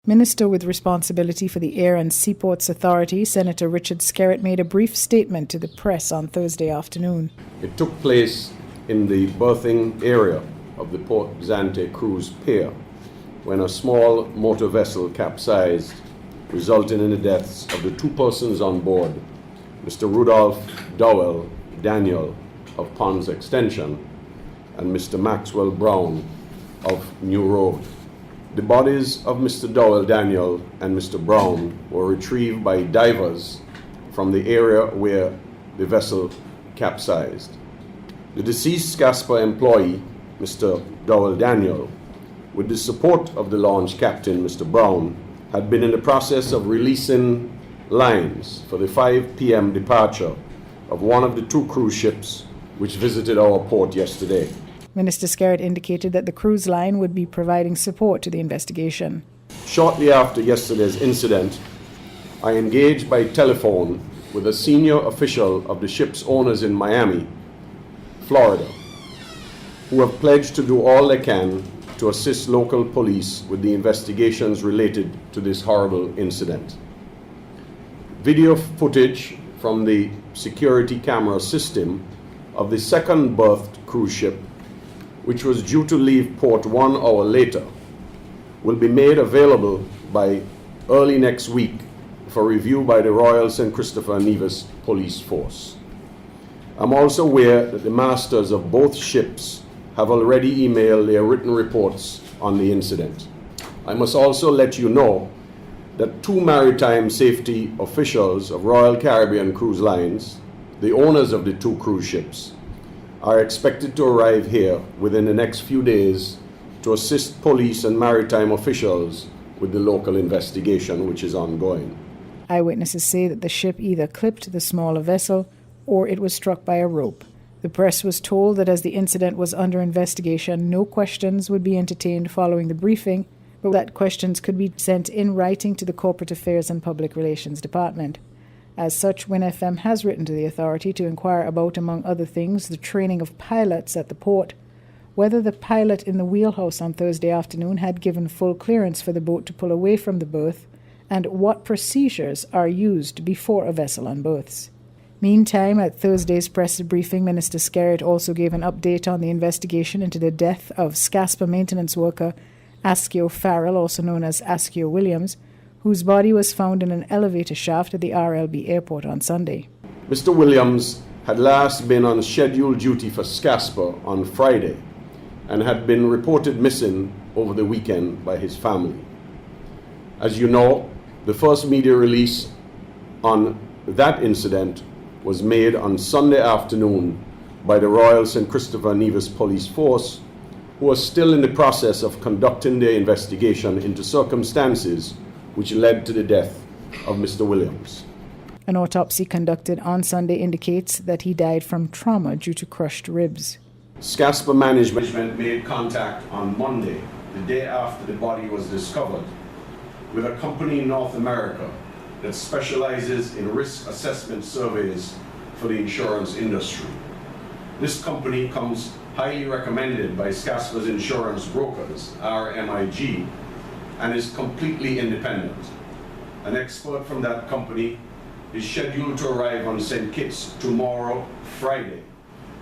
Minister with responsibility for the Air and Seaports Authority, Senator Richard Skerritt, made a brief statement to the press on Thursday afternoon. It took place in the berthing area of the Port Zante cruise pier when a small motor vessel capsized, resulting in the deaths of the two persons on board, Mr. Rudolph Dowell Daniel of Ponds Extension and Mr. Maxwell Brown of New Road. The bodies of Mr. Dowell Daniel and Mr. Brown were retrieved by divers from the area where the vessel capsized. The deceased scaspa employee, Mr. Dowell Daniel, with the support of the launch captain, Mr. Brown, had been in the process of releasing lines for the 5 p.m. departure of one of the 2 cruise ships which visited our port yesterday. Minister Skerritt indicated that the cruise line would be providing support to the investigation. Shortly after yesterday's incident, I engaged by telephone with a senior official of the ship's owners in Miami, Florida, who have pledged to do all they can to assist local police with the investigations related to this horrible incident. Video footage from the security camera system of the second berthed cruise ship, which was due to leave port 1 hour later, will be made available by early next week for review by the Royal St. Christopher Nevis Police Force. I'm also aware that the masters of both ships have already emailed their written reports on the incident. I must also let you know that 2 maritime safety officials of Royal Caribbean Cruise Lines, the owners of the 2 cruise ships, are expected to arrive here within the next few days to assist police and maritime officials with the local investigation, which is ongoing. Eyewitnesses say that the ship either clipped the smaller vessel or it was struck by a rope. The press was told that as the incident was under investigation, no questions would be entertained following the briefing, but that questions could be sent in writing to the Corporate Affairs and Public Relations Department. As such, WinFM has written to the authority to inquire about, among other things, the training of pilots at the port, whether the pilot in the wheelhouse on Thursday afternoon had given full clearance for the boat to pull away from the berth, and what procedures are used before a vessel unberths. Meantime, at Thursday's press briefing, Minister Skerritt also gave an update on the investigation into the death of scaspa maintenance worker Askio Farrell, also known as Askio Williams, whose body was found in an elevator shaft at the RLB airport on Sunday. Mr. Williams had last been on scheduled duty for scaspa on Friday and had been reported missing over the weekend by his family. As you know, the first media release on that incident was made on Sunday afternoon by the Royal St. Christopher Nevis Police Force, who are still in the process of conducting their investigation into circumstances which led to the death of Mr. Williams. An autopsy conducted on Sunday indicates that he died from trauma due to crushed ribs. Scaspa management made contact on Monday, the day after the body was discovered, with a company in North America that specializes in risk assessment surveys for the insurance industry. This company comes highly recommended by Scaspa's insurance brokers, RMIG, and is completely independent. An expert from that company is scheduled to arrive on St. Kitts tomorrow, Friday,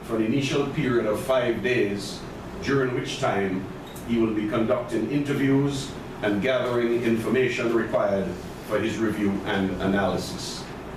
for an initial period of 5 days, during which time he will be conducting interviews and gathering information required for his review and analysis.